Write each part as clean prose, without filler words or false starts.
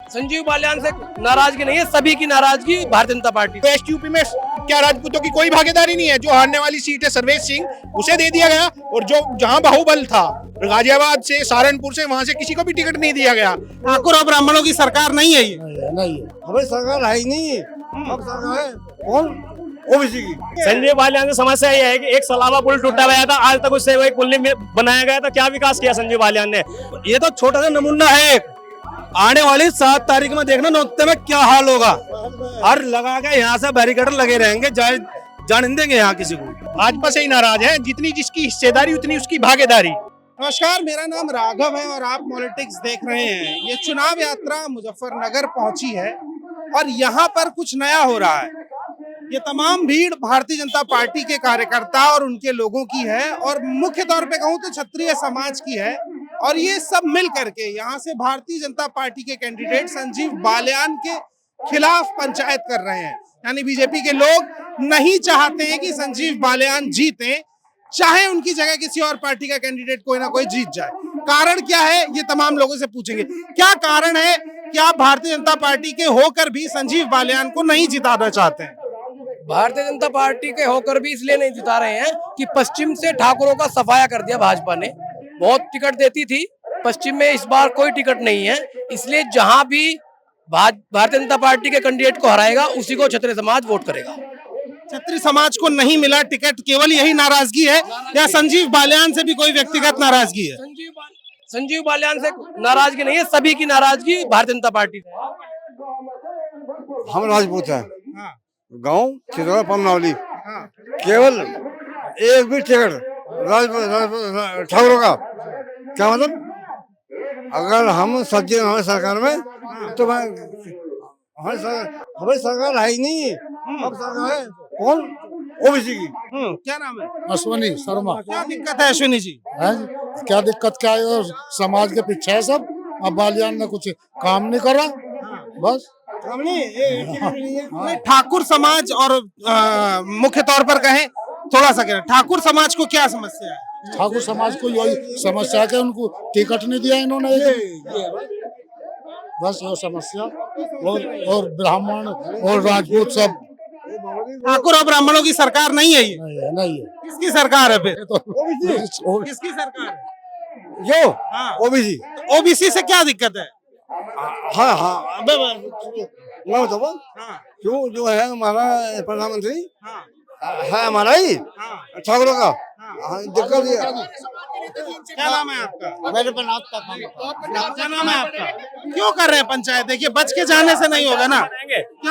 संजीव बालियान से नाराजगी नहीं है, सभी की नाराजगी Bharatiya Janata party. West UP में क्या राजपूतों की कोई भागीदारी नहीं है? जो हारने वाली सीट है सर्वेश सिंह, उसे दे दिया गया, और जो जहां बाहुबल था गाजियाबाद से, सहारनपुर से, वहां से किसी को भी टिकट नहीं दिया गया। ठाकुर और ब्राह्मणों की सरकार नहीं है ये। नहीं है, हमारी सरकार है ही नहीं। अब सरकार है कौन? ओबीसी की। संजय बालियान की समस्या यह है कि एक सलावा पुल टूटा गया था, आज तक उससे वही पुल नहीं बनाया गया था। क्या विकास किया संजय बालियान ने? ये तो छोटा सा नमूना है। आने वाली 7 तारीख में देखना नौते में क्या हाल होगा। हर लगा के यहाँ से बैरिकेड लगे रहेंगे, जान नहीं देंगे यहाँ किसी को। भाजपा से ही नाराज है, जितनी जिसकी हिस्सेदारी उतनी उसकी भागीदारी। नमस्कार, मेरा नाम राघव है और आप पॉलिटिक्स देख रहे हैं। ये चुनाव यात्रा मुजफ्फरनगर पहुंची है और यहाँ पर कुछ नया हो रहा है। ये तमाम भीड़ भारतीय जनता पार्टी के कार्यकर्ता और उनके लोगों की है और मुख्य तौर पे कहूँ तो क्षत्रिय समाज की है। और ये सब मिल करके यहाँ से भारतीय जनता पार्टी के कैंडिडेट संजीव बालियान के खिलाफ पंचायत कर रहे हैं। यानी बीजेपी के लोग नहीं चाहते हैं कि संजीव बालियान जीते, चाहे उनकी जगह किसी और पार्टी का कैंडिडेट कोई ना कोई जीत जाए। कारण क्या है, ये तमाम लोगों से पूछेंगे। क्या कारण है कि आप भारतीय जनता पार्टी के होकर भी संजीव बालियान को नहीं जिताना चाहते हैं? भारतीय जनता पार्टी के होकर भी इसलिए नहीं जिता रहे हैं कि पश्चिम से ठाकुरों का सफाया कर दिया भाजपा ने। बहुत टिकट देती थी, पश्चिम में इस बार कोई टिकट नहीं है। इसलिए जहां भी भारतीय जनता पार्टी के कैंडिडेट को हराएगा उसी को क्षत्रिय समाज वोट करेगा। क्षत्रिय समाज को नहीं मिला टिकट, केवल यही नाराजगी है या संजीव बालियान से भी कोई व्यक्तिगत नाराजगी है? संजीव बालियान से नाराजगी नहीं है, सभी की नाराजगी भारतीय जनता पार्टी से। हम राजपूत है, हाँ, गांव चित्तौड़ पमनावली। हाँ। केवल एक भी टिकट ठाकुरों का क्या मतलब? अगर हम सज्जे हमारे सरकार में तो हमारी सरकार है ही नहीं। अब सरकार है कौन? ओबीसी की। क्या नाम है? अश्विनी शर्मा। क्या दिक्कत है अश्विनी जी? है क्या दिक्कत क्या है? और समाज के पीछे है सब। अब बालियान ने कुछ काम नहीं करा, बस काम नहीं। ठाकुर समाज और मुख्य तौर पर कहें, थोड़ा सा कहें, ठाकुर समाज को क्या समस्या है? ठाकुर समाज को यही समस्या है कि उनको टिकट नहीं दिया इन्होंने, बस ये समस्या। और ब्राह्मण और राजपूत सब। ठाकुर और ब्राह्मणों की सरकार नहीं है ये। नहीं है। किसकी सरकार है फिर? तो किसकी सरकार है? जो हाँ। ओबीसी। ओबीसी से क्या दिक्कत है? हाँ हाँ, अबे मैं बताऊँ, हाँ, जो है हमारा प्रधानमंत्री हाँ, है हमारा ही हाँ, ठाकुरों का। हाँ। दिक्कत ये क्या नाम है आपका? मेरे पर नाम तक क्या नाम है आपका? क्यों कर रहे हैं पंचायत? देखिए, बच के जाने से नहीं होगा ना।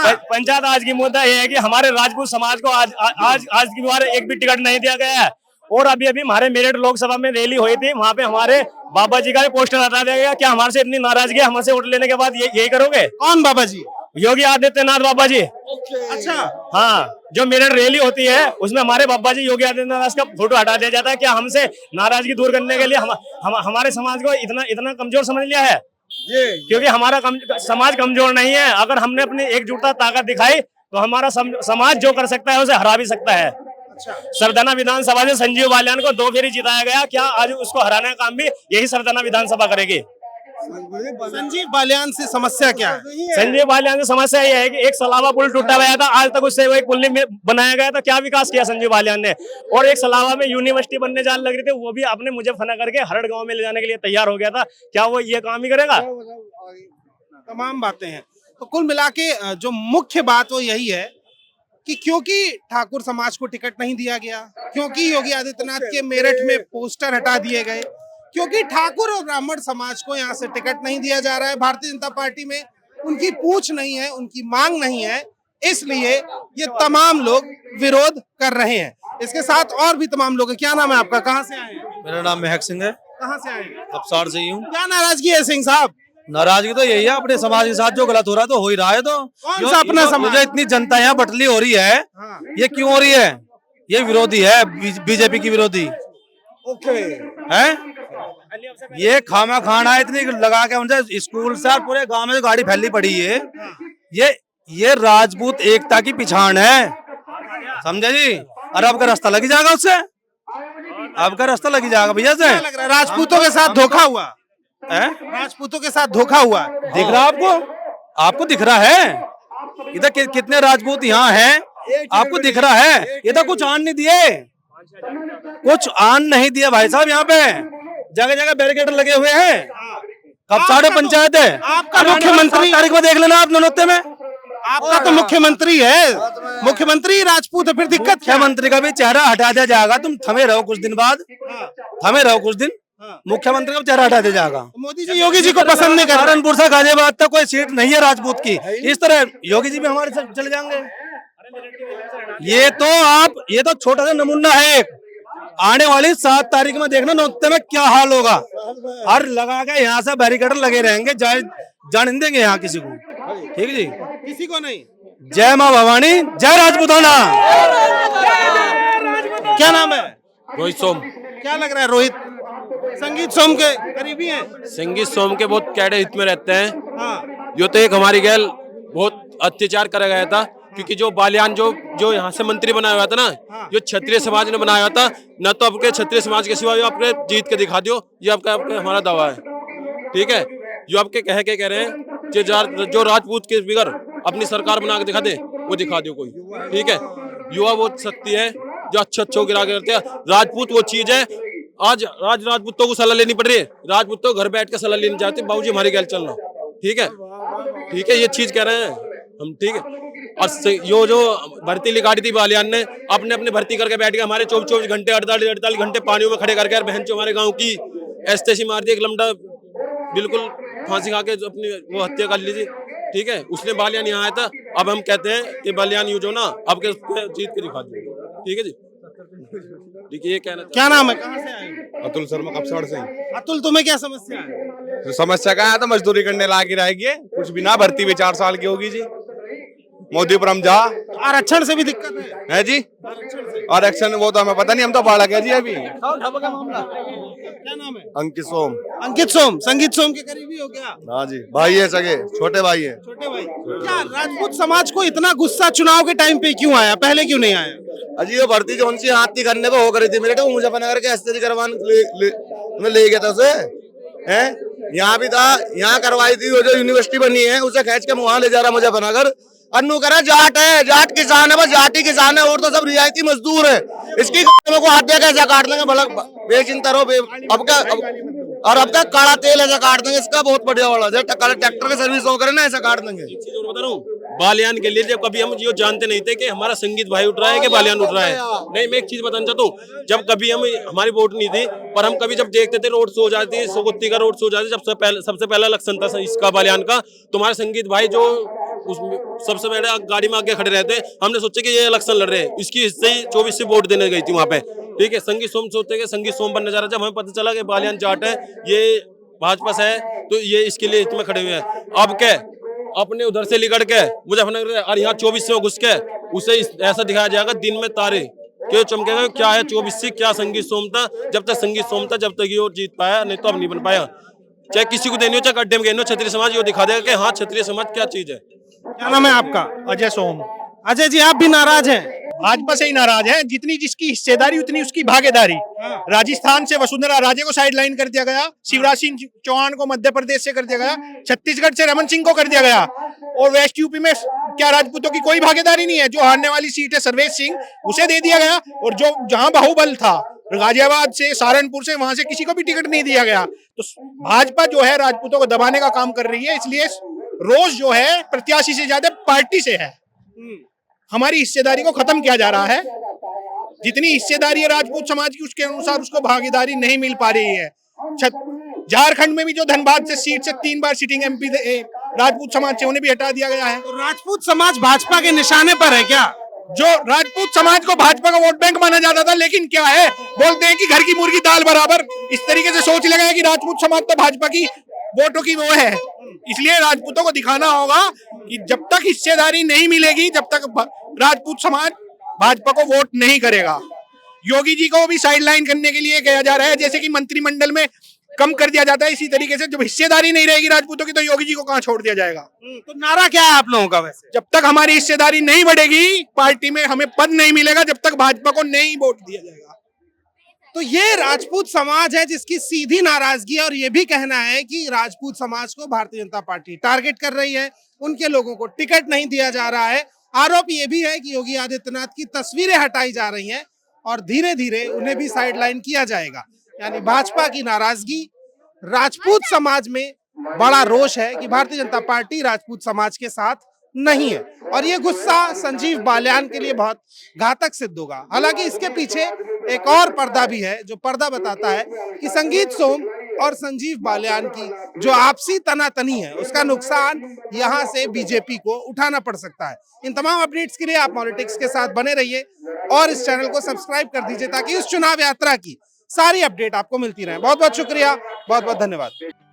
पंचायत आज की मुद्दा यह है कि हमारे राजपूत समाज को आज की बार एक भी टिकट नहीं दिया गया है। और अभी हमारे मेरठ लोकसभा में रैली हुई थी, वहाँ पे हमारे बाबा जी का भी पोस्टर हटा दिया गया। क्या हमारे से इतनी नाराजगी है? हमसे वोट लेने के बाद यही करोगे? कौन बाबा जी? योगी आदित्यनाथ बाबा जी। अच्छा, हाँ, जो मेरठ रैली होती है उसमें हमारे बाबा जी योगी आदित्यनाथ का फोटो हटा दिया जाता है। क्या हमसे नाराजगी दूर करने के लिए हमारे समाज को इतना कमजोर समझ लिया है? क्योंकि हमारा समाज कमजोर नहीं है। अगर हमने अपनी एकजुटता ताकत दिखाई तो हमारा समाज जो कर सकता है उसे हरा भी सकता है। सरदाना विधानसभा से संजीव बालियान को 2 फेरी जिताया गया। क्या आज उसको हराने का काम भी यही सरदाना विधानसभा करेगी? संजीव बालियान से समस्या क्या है? संजय बालियान की समस्या यह है कि एक सलावा पुल टूटा गया था, आज तक उससे वही पुल नहीं बनाया गया था। क्या विकास किया संजय बालियान ने? और एक सलावा में यूनिवर्सिटी बनने जाने लग रही थी, वो भी आपने मुझे फना करके हरड़ गांव में ले जाने के लिए तैयार हो गया था। क्या वो ये काम ही करेगा? तमाम बातें हैं। तो कुल मिला के जो मुख्य बात वो यही है कि क्योंकि ठाकुर समाज को टिकट नहीं दिया गया, क्योंकि योगी आदित्यनाथ के मेरठ में पोस्टर हटा दिए गए, क्योंकि ठाकुर और ब्राह्मण समाज को यहाँ से टिकट नहीं दिया जा रहा है, भारतीय जनता पार्टी में उनकी पूछ नहीं है, उनकी मांग नहीं है, इसलिए ये तमाम लोग विरोध कर रहे हैं। इसके साथ और भी तमाम लोग हैं। क्या नाम है आपका? कहाँ से आए हैं? मेरा नाम महक सिंह है। कहाँ से आए हैं? अबसार से ही हूँ। क्या नाराजगी है सिंह साहब? नाराजगी तो यही है, अपने समाज के साथ जो गलत हो रहा है तो हो ही रहा है। तो कौन सा अपना समाज? जो इतनी जनता यहाँ बटली हो रही है, हाँ। ये क्यों हो रही है? ये विरोधी है, बीजेपी की विरोधी है। ये खामा खाना इतनी लगा के उनसे स्कूल से पूरे गांव में जो गाड़ी फैली पड़ी है, ये राजपूत एकता की पिछाड़ है, समझे जी? और आपका रास्ता लगी जाएगा उससे, आपका रास्ता लगी जाएगा भैया से। लग रहा है राजपूतों के साथ धोखा हुआ है? राजपूतों के साथ धोखा हुआ है। दिख रहा आपको? आपको दिख रहा है इधर कितने राजपूत यहाँ हैं? आपको दिख रहा है? ये तो कुछ आन नहीं दिए, कुछ आन नहीं दिया भाई साहब। यहाँ पे जगह जगह बैरिकेड लगे हुए हैं। कब साढ़े पंचायत है? आपका मुख्यमंत्री तारीख में देख लेना आप नौनौते में। आपका तो मुख्यमंत्री है, मुख्यमंत्री राजपूत है, फिर दिक्कत क्या है? मुख्यमंत्री का भी चेहरा हटा दिया जाएगा। तुम थमे रहो कुछ दिन बाद, थमे रहो कुछ दिन, मुख्यमंत्री का चेहरा हटा दिया जाएगा। मोदी जी योगी जी को पसंद नहीं कर रहे। सहारनपुर से गाजियाबाद तक कोई सीट नहीं है राजपूत की। इस तरह योगी जी भी हमारे साथ चले जाएंगे। ये तो छोटा सा नमूना है। आने वाली 7 तारीख में देखना नौते में क्या हाल होगा। और लगा के यहाँ से बैरिकेड लगे रहेंगे, जाने नहीं देंगे यहाँ किसी को। ठीक जी, किसी को नहीं। जय माँ भवानी, जय राजपूताना। क्या नाम है? रोहित सोम। क्या लग रहा है रोहित? संगीत सोम के करीबी हैं। संगीत सोम के बहुत कैडे हित में रहते हैं। हाँ। यो तो एक हमारी गैल बहुत अत्याचार करा गया था, क्योंकि जो बालियान जो यहाँ से मंत्री बनाया हुआ था ना, जो क्षत्रिय समाज ने बनाया हुआ था न, तो आपके क्षत्रिय समाज के सिवा आपने जीत के दिखा दियो। ये आपका हमारा दावा है। ठीक है, जो आपके कह रहे हैं जो राजपूत के बिगर अपनी सरकार बना के दिखा दे, वो दिखा दो कोई। ठीक है, युवा वो शक्ति है जो अच्छे गिरा करते हैं। राजपूत वो चीज है, आज राजपूतों को सलाह लेनी पड़ रही है। राजपूतों घर बैठ के सलाह लेनी चाहते, बाबूजी हमारी गैल चलना। ठीक है, ठीक है, ये चीज कह रहे हैं हम। ठीक है, और यो जो भर्ती निकाली थी बालियान ने, अपने भर्ती करके बैठ गए। हमारे 24 घंटे 48 घंटे पानियों में खड़े करके बहन जो हमारे गाँव की एस्टेसी मार दी, एक लमडा बिल्कुल फांसी खा के अपनी वो हत्या कर ली थी। ठीक है, उसने बालियान यहाँ आया था। अब हम कहते हैं कि बालियान यूज हो ना, अब के जीत के दिखा दो। ठीक है जी, ठीक है, ये कहना। क्या नाम है? कहाँ से आए? अतुल शर्मा कपसड़ से। अतुल, तुम्हें क्या समस्या है? तो समस्या क्या है? तो मजदूरी करने लायक रहेगी, कुछ भी ना। भर्ती भी 4 साल की होगी जी। मोदीपुरम जा। आरक्षण से भी दिक्कत है जी? आरक्षण वो तो हमें पता नहीं, हम तो बाढ़ गया जी अभी। क्या नाम है? अंकित सोम। अंकित सोम, संगीत सोम के करीबी हो क्या? हाँ जी, भाई है, सगे छोटे भाई है। छोटे भाई। क्या राजपूत समाज को इतना गुस्सा चुनाव के टाइम पे क्यों आया, पहले क्यों नहीं आया? अजी ये भर्ती जो उनसे हाथी करने को हो करी थी मेरे, तो मुजफ्फरनगर के एसटी करवाने ले गया था उसे। हैं यहाँ भी था, यहाँ करवाई थी। वो जो यूनिवर्सिटी बनी है उसे खींच के वहां ले जा रहा मुजफ्फरनगर। अन्नू करा जाट है, जाट किसान है, बस जाटी किसान है, और तो सब रियायती मजदूर है। इसकी को हाथ दिया कैसा काट देंगे भला, बेचिंता रहो। अब क्या काला तेल ऐसा काट देंगे, इसका बहुत बढ़िया वाला ट्रैक्टर की सर्विस हो करे ना, ऐसा काट देंगे। बता रहा हूँ, बालियान के लिए जब कभी हम ये जानते नहीं थे कि हमारा संगीत भाई उठ रहा है कि बालियान उठ रहा है। नहीं, मैं एक चीज बताना चाहता हूँ, जब कभी हमारी वोट नहीं थी, पर हम कभी जब देखते थे रोड शो हो जाती, सोगुत्ती का रोड शो हो जाती, सबसे पहला इलेक्शन था इसका बालियान का, तुम्हारे संगीत भाई जो सबसे पहले गाड़ी में आगे खड़े रहते, हमने सोचा कि ये इलेक्शन लड़ रहे हैं, इसकी हिस्से ही 24 से वोट देने गई थी वहां पे। ठीक है, संगीत सोम सोचते कि संगीत सोम बनने जा रहा। जब हमें पता चला कि बालियान जाट है, ये भाजपा से है, तो ये इसके लिए इसमें खड़े हुए हैं। अब क्या अपने उधर से लिकड़ के मुजफ्फरनगर और यहाँ 24 से घुस के उसे ऐसा दिखाया जाएगा दिन में तारे क्यों चमकेगा, क्या है 24 से, क्या संगीत सोम था। जब तक संगीत सोम था, जब तक ये जीत पाया, नहीं तो अब नहीं बन पाया। चाहे किसी को देनी हो, चाहे गड्ढे में गेनी हो, क्षत्रिय समाज ये दिखा देगा कि हाँ क्षत्रिय समाज क्या चीज है। क्या नाम है आपका? अजय सोम। अजय जी, आप भी नाराज हैं? भाजपा से ही नाराज है। जितनी जिसकी हिस्सेदारी उतनी उसकी भागीदारी। राजस्थान से वसुंधरा राजे को साइडलाइन कर दिया गया, शिवराज सिंह चौहान को मध्य प्रदेश से कर दिया गया, छत्तीसगढ़ से रमन सिंह को कर दिया गया, और वेस्ट यूपी में क्या राजपूतों की कोई भागीदारी नहीं है। जो हारने वाली सीट है सर्वेश सिंह, उसे दे दिया गया, और जो जहां बाहुबल था गाजियाबाद से, सहारनपुर से, वहां से किसी को भी टिकट नहीं दिया गया। तो भाजपा जो है राजपूतों को दबाने का काम कर रही है, इसलिए रोज जो है प्रत्याशी से ज्यादा पार्टी से है। हमारी हिस्सेदारी को खत्म किया जा रहा है। जितनी हिस्सेदारी है राजपूत समाज की, उसके अनुसार उसको भागीदारी नहीं मिल पा रही है। झारखंड में भी जो धनबाद से सीट से 3 बार सिटिंग एमपी राजपूत समाज से, उन्हें भी हटा दिया गया है। तो राजपूत समाज भाजपा के निशाने पर है क्या? जो राजपूत समाज को भाजपा का वोट बैंक माना जाता था, लेकिन क्या है, बोलते हैं कि घर की मुर्गी दाल बराबर। इस तरीके से सोच लगा है कि राजपूत समाज तो भाजपा की वोटों की वो है। इसलिए राजपूतों को दिखाना होगा कि जब तक हिस्सेदारी नहीं मिलेगी, जब तक राजपूत समाज भाजपा को वोट नहीं करेगा। योगी जी को भी साइडलाइन करने के लिए कहा जा रहा है, जैसे कि मंत्रिमंडल में कम कर दिया जाता है, इसी तरीके से जब हिस्सेदारी नहीं रहेगी राजपूतों की, तो योगी जी को कहां छोड़ दिया जाएगा। तो नारा क्या है आप लोगों का? वैसे जब तक हमारी हिस्सेदारी नहीं बढ़ेगी, पार्टी में हमें पद नहीं मिलेगा, जब तक भाजपा को नहीं वोट दिया जाएगा। तो ये राजपूत समाज है जिसकी सीधी नाराजगी है, और ये भी कहना है कि राजपूत समाज को भारतीय जनता पार्टी टारगेट कर रही है। उनके लोगों को टिकट नहीं दिया जा रहा है। आरोप ये भी है कि योगी आदित्यनाथ की तस्वीरें हटाई जा रही हैं और धीरे धीरे उन्हें भी साइडलाइन किया जाएगा। यानी भाजपा की नाराजगी, राजपूत समाज में बड़ा रोष है कि भारतीय जनता पार्टी राजपूत समाज के साथ नहीं है और ये गुस्सा संजीव बालियान के लिए बहुत घातक सिद्ध होगा। हालांकि इसके पीछे एक और पर्दा भी है जो पर्दा बताता है कि संगीत सोम और संजीव बालियान की जो आपसी तनातनी है उसका नुकसान यहां से बीजेपी को उठाना पड़ सकता है। इन तमाम अपडेट्स के लिए आप पॉलिटिक्स के साथ बने रहिए और इस चैनल को सब्सक्राइब कर दीजिए ताकि इस चुनाव यात्रा की सारी अपडेट आपको मिलती रहे। बहुत बहुत शुक्रिया, बहुत बहुत धन्यवाद।